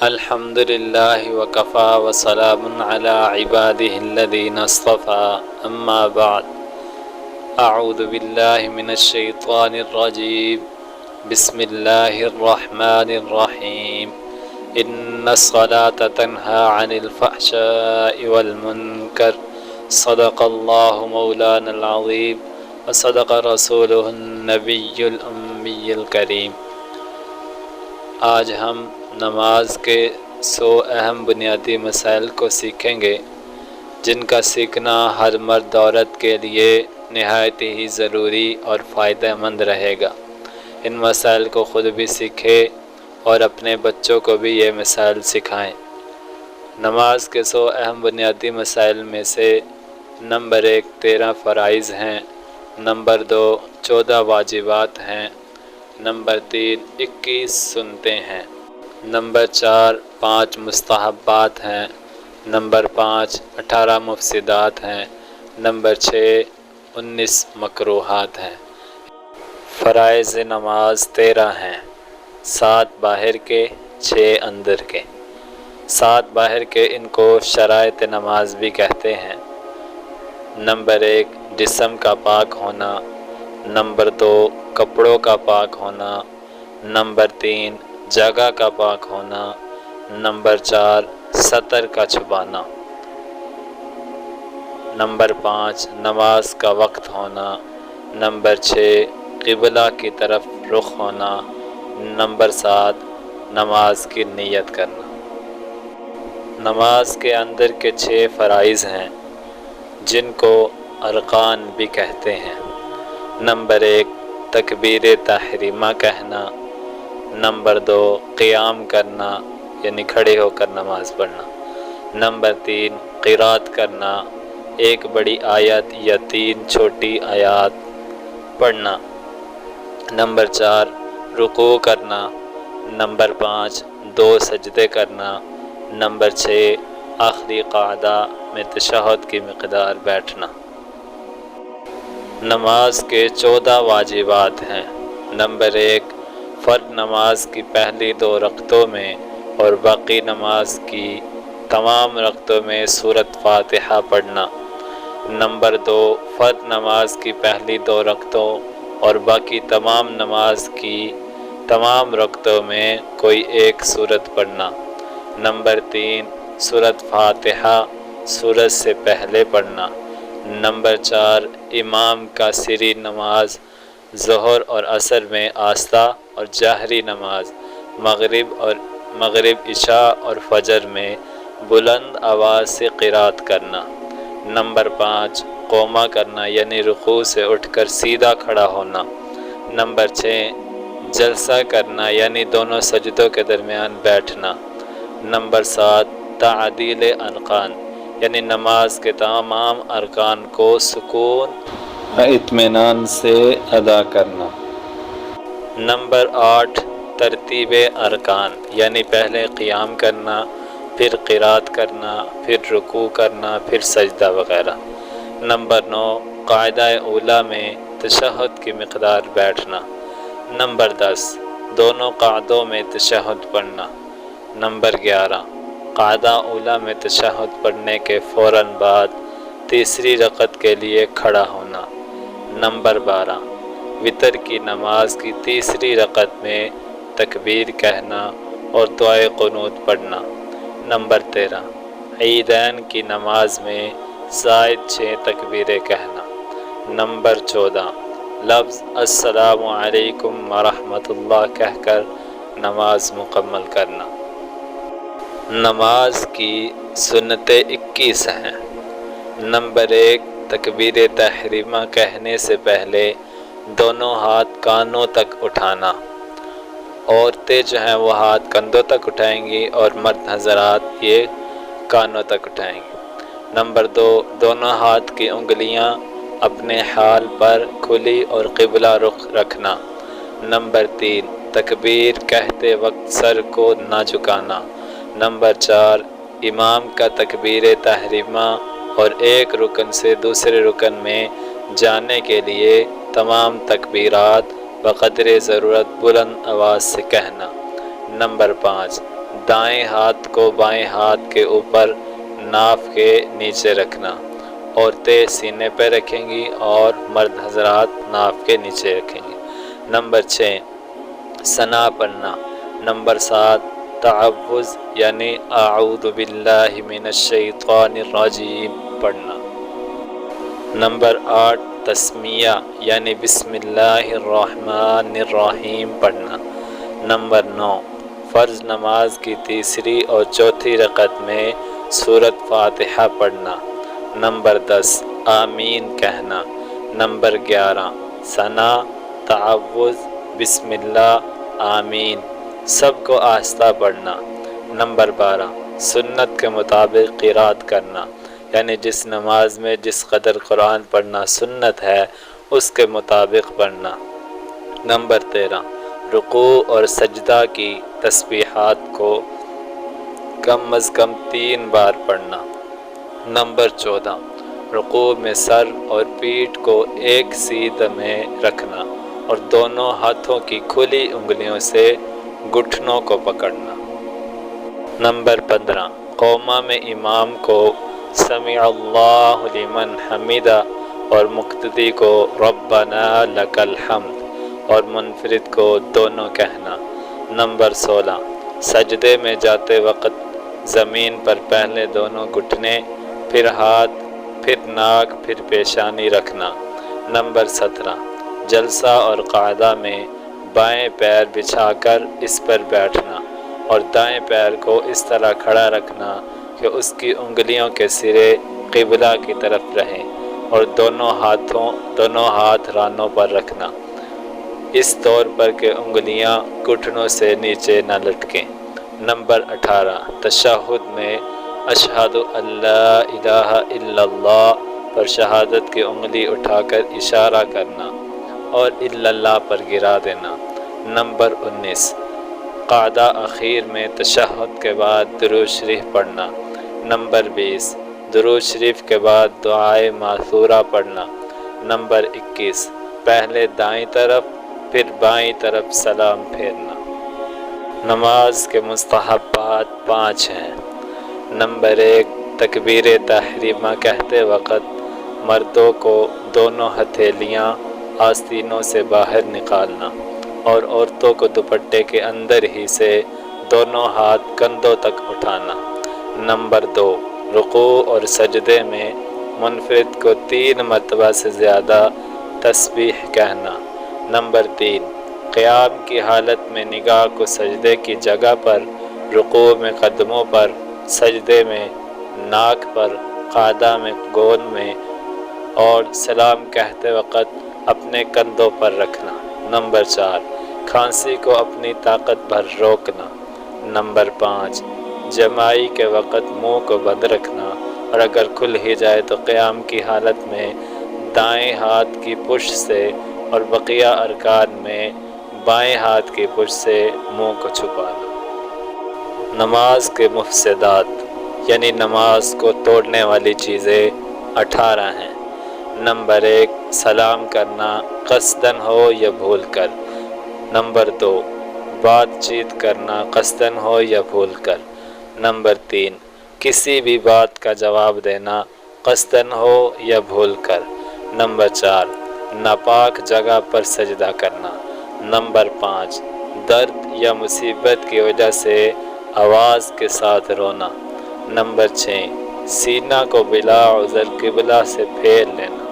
الحمد للہ وکفا وسلام علی عبادہ الذین اصطفى اما بعد اعوذ باللہ من الشیطان الرجیم بسم اللہ الرحمن الرحیم ان الصلاة تنہی عن الفحشاء والمنکر صدق اللہ مولانا العظیم وصدق رسولہ النبی الامی الکریم۔ آج ہم نماز کے 100 اہم بنیادی مسائل کو سیکھیں گے جن کا سیکھنا ہر مرد عورت کے لیے نہایت ہی ضروری اور فائدہ مند رہے گا۔ ان مسائل کو خود بھی سیکھیں اور اپنے بچوں کو بھی یہ مسائل سکھائیں۔ نماز کے 100 اہم بنیادی مسائل میں سے نمبر 1 13 فرائض ہیں، نمبر 2 14 واجبات ہیں، نمبر 3 21 سنتیں ہیں، نمبر 4 5 مستحبات ہیں، نمبر 5 18 مفسدات ہیں، نمبر 6 19 مکروہات ہیں۔ فرائض نماز 13 ہیں، 7 باہر کے 6 اندر کے۔ 7 باہر کے ان کو شرائط نماز بھی کہتے ہیں۔ نمبر 1 جسم کا پاک ہونا، نمبر 2 کپڑوں کا پاک ہونا، نمبر 3 جگہ کا پاک ہونا، نمبر 4 سطر کا چھپانا، نمبر 5 نماز کا وقت ہونا، نمبر 6 قبلہ کی طرف رخ ہونا، نمبر 7 نماز کی نیت کرنا۔ نماز کے اندر کے 6 فرائض ہیں جن کو ارکان بھی کہتے ہیں۔ نمبر 1 تکبیر تحریمہ کہنا، نمبر 2 قیام کرنا یعنی کھڑے ہو کر نماز پڑھنا، نمبر 3 قرات کرنا، ایک بڑی آیت یا 3 چھوٹی آیات پڑھنا، نمبر 4 رکوع کرنا، نمبر 5 2 سجدے کرنا، نمبر 6 آخری قعدہ میں تشہد کی مقدار بیٹھنا۔ نماز کے 14 واجبات ہیں۔ نمبر 1 فرض نماز کی پہلی 2 رکعتوں میں اور باقی نماز کی تمام رکعتوں میں سورۃ فاتحہ پڑھنا۔ نمبر 2 فرض نماز کی پہلی 2 رکعتوں اور باقی تمام نماز کی تمام رکعتوں میں کوئی ایک سورت پڑھنا۔ نمبر 3 سورۃ فاتحہ سورت سے پہلے پڑھنا۔ نمبر 4 امام کا سری نماز ظہر اور عصر میں آہستہ اور جہری نماز مغرب عشاء اور فجر میں بلند آواز سے قرات کرنا۔ نمبر 5 قوما کرنا یعنی رکوع سے اٹھ کر سیدھا کھڑا ہونا۔ نمبر 6 جلسہ کرنا یعنی دونوں سجدوں کے درمیان بیٹھنا۔ نمبر 7 تعدیل ارکان یعنی نماز کے تمام ارکان کو سکون اطمینان سے ادا کرنا۔ نمبر 8 ترتیب ارکان یعنی پہلے قیام کرنا، پھر قرات کرنا، پھر رکوع کرنا، پھر سجدہ وغیرہ۔ نمبر 9 قاعدہ اولیٰ میں تشہد کی مقدار بیٹھنا۔ نمبر 10 دونوں قعدوں میں تشہد پڑھنا۔ نمبر 11 قاعدہ اولیٰ میں تشہد پڑھنے کے فوراً بعد تیسری رکعت کے لیے کھڑا ہونا۔ نمبر 12 وتر کی نماز کی تیسری رکعت میں تکبیر کہنا اور دعائے قنوت پڑھنا۔ نمبر 13 عیدین کی نماز میں زائد 6 تکبیریں کہنا۔ نمبر 14 لفظ السلام علیکم ورحمۃ اللہ کہہ کر نماز مکمل کرنا۔ نماز کی سنتیں 21 ہیں۔ نمبر 1 تکبیر تحریمہ کہنے سے پہلے دونوں ہاتھ کانوں تک اٹھانا۔ عورتیں جو ہیں وہ ہاتھ کندھوں تک اٹھائیں گی اور مرد حضرات یہ کانوں تک اٹھائیں گے۔ نمبر 2 دونوں ہاتھ کی انگلیاں اپنے حال پر کھلی اور قبلہ رخ رکھنا۔ نمبر 3 تکبیر کہتے وقت سر کو نہ جھکانا۔ نمبر 4 امام کا تکبیر تحریمہ اور ایک رکن سے دوسرے رکن میں جانے کے لیے تمام تکبیرات بقدر ضرورت بلند آواز سے کہنا۔ نمبر 5 دائیں ہاتھ کو بائیں ہاتھ کے اوپر ناف کے نیچے رکھنا، عورتیں سینے پہ رکھیں گی اور مرد حضرات ناف کے نیچے رکھیں گے۔ نمبر 6 ثنا پڑھنا۔ نمبر 7 تعوذ یعنی اعوذ باللہ من الشیطان الرجیم پڑھنا۔ نمبر 8 تسمیہ یعنی بسم اللہ الرحمن الرحیم پڑھنا۔ نمبر 9 فرض نماز کی تیسری اور چوتھی رکعت میں سورۃ فاتحہ پڑھنا۔ نمبر 10 آمین کہنا۔ نمبر 11 ثنا، تعوذ، بسم اللہ، آمین سب کو آہستہ پڑھنا۔ نمبر 12 سنت کے مطابق قرات کرنا، یعنی جس نماز میں جس قدر قرآن پڑھنا سنت ہے اس کے مطابق پڑھنا۔ نمبر 13 رکوع اور سجدہ کی تسبیحات کو کم از کم 3 بار پڑھنا۔ نمبر 14 رکوع میں سر اور پیٹھ کو ایک سیدھ میں رکھنا اور دونوں ہاتھوں کی کھلی انگلیوں سے گھٹنوں کو پکڑنا۔ نمبر 15 قوما میں امام کو سمع اللہ لمن حمیدہ اور مقتدی کو ربنا لک الحمد اور منفرد کو دونوں کہنا۔ نمبر 16 سجدے میں جاتے وقت زمین پر پہلے دونوں گھٹنے، پھر ہاتھ، پھر ناک، پھر پیشانی رکھنا۔ نمبر 17 جلسہ اور قاعدہ میں بائیں پیر بچھا کر اس پر بیٹھنا اور دائیں پیر کو اس طرح کھڑا رکھنا کہ اس کی انگلیوں کے سرے قبلہ کی طرف رہیں اور دونوں ہاتھ رانوں پر رکھنا، اس طور پر کہ انگلیاں گھٹنوں سے نیچے نہ لٹکیں۔ نمبر 18 تشہد میں اشہد ان لا الہ الا اللہ پر شہادت کی انگلی اٹھا کر اشارہ کرنا اور الا اللہ پر گرا دینا۔ نمبر 19 قعدہ اخیر میں تشہد کے بعد درود شریف پڑھنا۔ نمبر 20 درود شریف کے بعد دعائے ماثورہ پڑھنا۔ نمبر 21 پہلے دائیں طرف پھر بائیں طرف سلام پھیرنا۔ نماز کے مستحبات 5 ہیں۔ نمبر 1 تکبیر تحریمہ کہتے وقت مردوں کو دونوں ہتھیلیاں آستینوں سے باہر نکالنا اور عورتوں کو دوپٹے کے اندر ہی سے دونوں ہاتھ کندھوں تک اٹھانا۔ نمبر 2 رکوع اور سجدے میں منفرد کو 3 مرتبہ سے زیادہ تسبیح کہنا۔ نمبر 3 قیام کی حالت میں نگاہ کو سجدے کی جگہ پر، رکوع میں قدموں پر، سجدے میں ناک پر، قعدہ میں گون میں اور سلام کہتے وقت اپنے کندھوں پر رکھنا۔ نمبر 4 کھانسی کو اپنی طاقت بھر روکنا۔ نمبر 5 جماعی کے وقت منہ کو بند رکھنا اور اگر کھل ہی جائے تو قیام کی حالت میں دائیں ہاتھ کی پشت سے اور بقیہ ارکان میں بائیں ہاتھ کی پشت سے منہ کو چھپانا۔ نماز کے مفسدات یعنی نماز کو توڑنے والی چیزیں 18 ہیں۔ نمبر 1 سلام کرنا قصدن ہو یا بھول کر۔ نمبر 2 بات چیت کرنا قصدن ہو یا بھول کر۔ نمبر 3 کسی بھی بات کا جواب دینا قصدن ہو یا بھول کر۔ نمبر 4 ناپاک جگہ پر سجدہ کرنا۔ نمبر 5 درد یا مصیبت کی وجہ سے آواز کے ساتھ رونا۔ نمبر 6 سینہ کو بلا عذر قبلہ سے پھیر لینا۔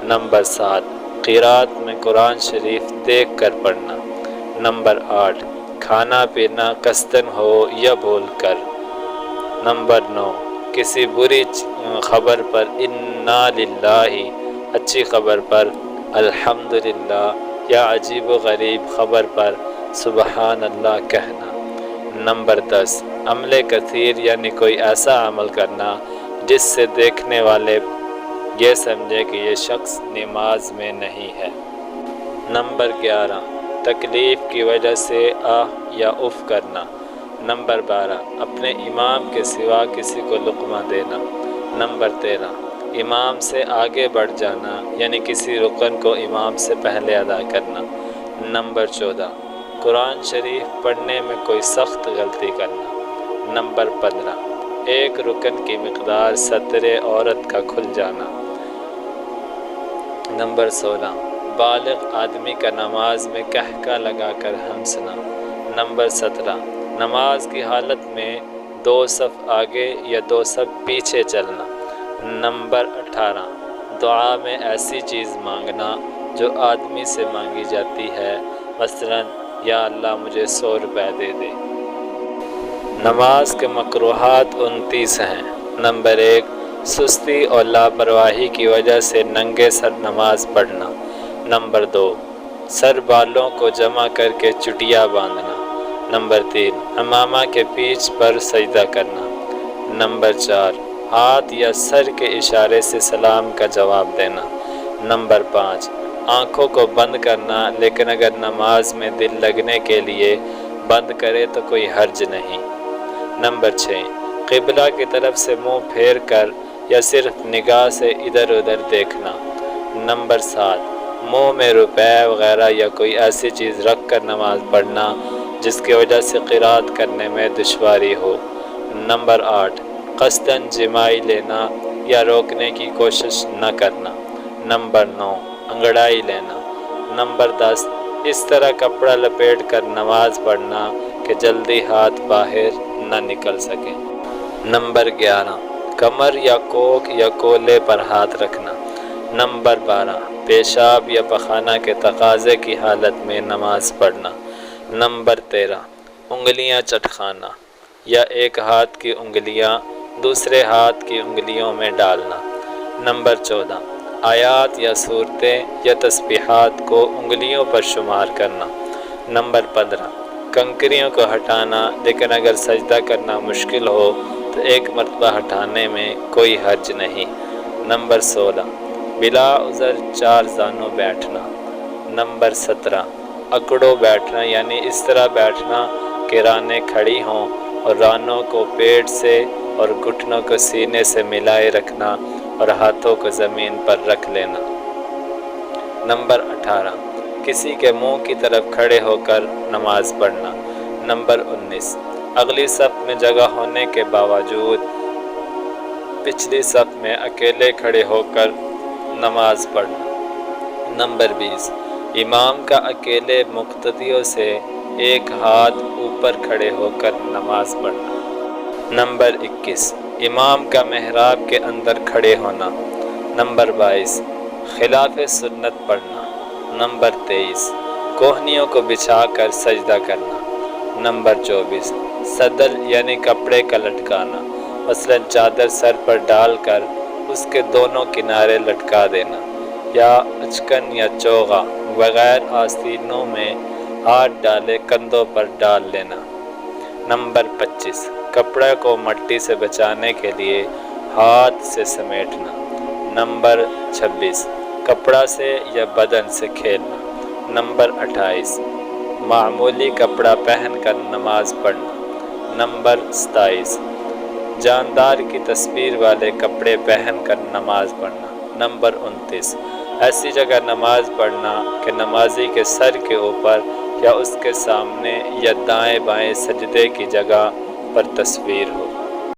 نمبر 7 قرات میں قرآن شریف دیکھ کر پڑھنا۔ نمبر 8 کھانا پینا قصدن ہو یا بھول کر۔ نمبر 9 کسی بری خبر پر انا للہ، اچھی خبر پر الحمدللہ یا عجیب و غریب خبر پر سبحان اللہ کہنا۔ نمبر 10 عمل کثیر یعنی کوئی ایسا عمل کرنا جس سے دیکھنے والے یہ سمجھے کہ یہ شخص نماز میں نہیں ہے۔ نمبر 11 تکلیف کی وجہ سے آہ یا اف کرنا۔ نمبر 12 اپنے امام کے سوا کسی کو لقمہ دینا۔ نمبر 13 امام سے آگے بڑھ جانا یعنی کسی رکن کو امام سے پہلے ادا کرنا۔ نمبر 14 قرآن شریف پڑھنے میں کوئی سخت غلطی کرنا۔ نمبر 15 ایک رکن کی مقدار ستر عورت کا کھل جانا۔ نمبر 16 بالغ آدمی کا نماز میں قہقہ لگا کر ہنسنا۔ نمبر 17 نماز کی حالت میں 2 صف آگے یا 2 صف پیچھے چلنا۔ نمبر 18 دعا میں ایسی چیز مانگنا جو آدمی سے مانگی جاتی ہے، مثلا یا اللہ مجھے 100 روپے دے دے۔ نماز کے مکروہات 29 ہیں۔ نمبر 1 سستی اور لاپرواہی کی وجہ سے ننگے سر نماز پڑھنا۔ نمبر 2 سر بالوں کو جمع کر کے چٹیا باندھنا۔ نمبر 3 امامہ کے پیچھ پر سجدہ کرنا۔ نمبر 4 ہاتھ یا سر کے اشارے سے سلام کا جواب دینا۔ نمبر 5 آنکھوں کو بند کرنا، لیکن اگر نماز میں دل لگنے کے لیے بند کرے تو کوئی حرج نہیں۔ نمبر 6 قبلہ کی طرف سے منہ پھیر کر یا صرف نگاہ سے ادھر ادھر دیکھنا۔ نمبر 7 منہ میں روپے وغیرہ یا کوئی ایسی چیز رکھ کر نماز پڑھنا جس کی وجہ سے قرات کرنے میں دشواری ہو۔ نمبر 8 قصداً جمائی لینا یا روکنے کی کوشش نہ کرنا۔ نمبر 9 انگڑائی لینا۔ نمبر 10 اس طرح کپڑا لپیٹ کر نماز پڑھنا کہ جلدی ہاتھ باہر نہ نکل سکے۔ نمبر 11 کمر یا کوکھ یا کولے پر ہاتھ رکھنا۔ نمبر 12 پیشاب یا پخانہ کے تقاضے کی حالت میں نماز پڑھنا۔ نمبر 13 انگلیاں چٹخانا یا ایک ہاتھ کی انگلیاں دوسرے ہاتھ کی انگلیوں میں ڈالنا۔ نمبر 14 آیات یا صورتیں یا تسبیحات کو انگلیوں پر شمار کرنا۔ نمبر 15 کنکریوں کو ہٹانا، لیکن اگر سجدہ کرنا مشکل ہو تو ایک مرتبہ ہٹانے میں کوئی حرج نہیں۔ نمبر 16 بلا عذر 4 زانوں بیٹھنا۔ نمبر 17 اکڑوں بیٹھنا، یعنی اس طرح بیٹھنا کہ رانیں کھڑی ہوں اور رانوں کو پیٹ سے اور گھٹنوں کو سینے سے ملائے رکھنا اور ہاتھوں کو زمین پر رکھ لینا۔ نمبر 18 کسی کے منہ کی طرف کھڑے ہو کر نماز پڑھنا۔ نمبر 19 اگلی صف میں جگہ ہونے کے باوجود پچھلی صف میں اکیلے کھڑے ہو کر نماز پڑھنا۔ نمبر 20 امام کا اکیلے مقتدیوں سے ایک ہاتھ اوپر کھڑے ہو کر نماز پڑھنا۔ نمبر 21 امام کا محراب کے اندر کھڑے ہونا۔ نمبر 22 خلاف سنت پڑھنا۔ نمبر 23 کوہنیوں کو بچھا کر سجدہ کرنا۔ نمبر 24 صدر یعنی کپڑے کا لٹکانا، مثلا چادر سر پر ڈال کر اس کے دونوں کنارے لٹکا دینا، یا اچکن یا چوغا بغیر آستینوں میں ہاتھ ڈالے کندھوں پر ڈال لینا۔ نمبر 25 کپڑے کو مٹی سے بچانے کے لیے ہاتھ سے سمیٹنا۔ نمبر 26 کپڑا سے یا بدن سے کھیلنا۔ نمبر 28 معمولی کپڑا پہن کر نماز پڑھنا۔ نمبر 27 جاندار کی تصویر والے کپڑے پہن کر نماز پڑھنا۔ نمبر 29 ایسی جگہ نماز پڑھنا کہ نمازی کے سر کے اوپر یا اس کے سامنے یا دائیں بائیں سجدے کی جگہ پر تصویر ہو۔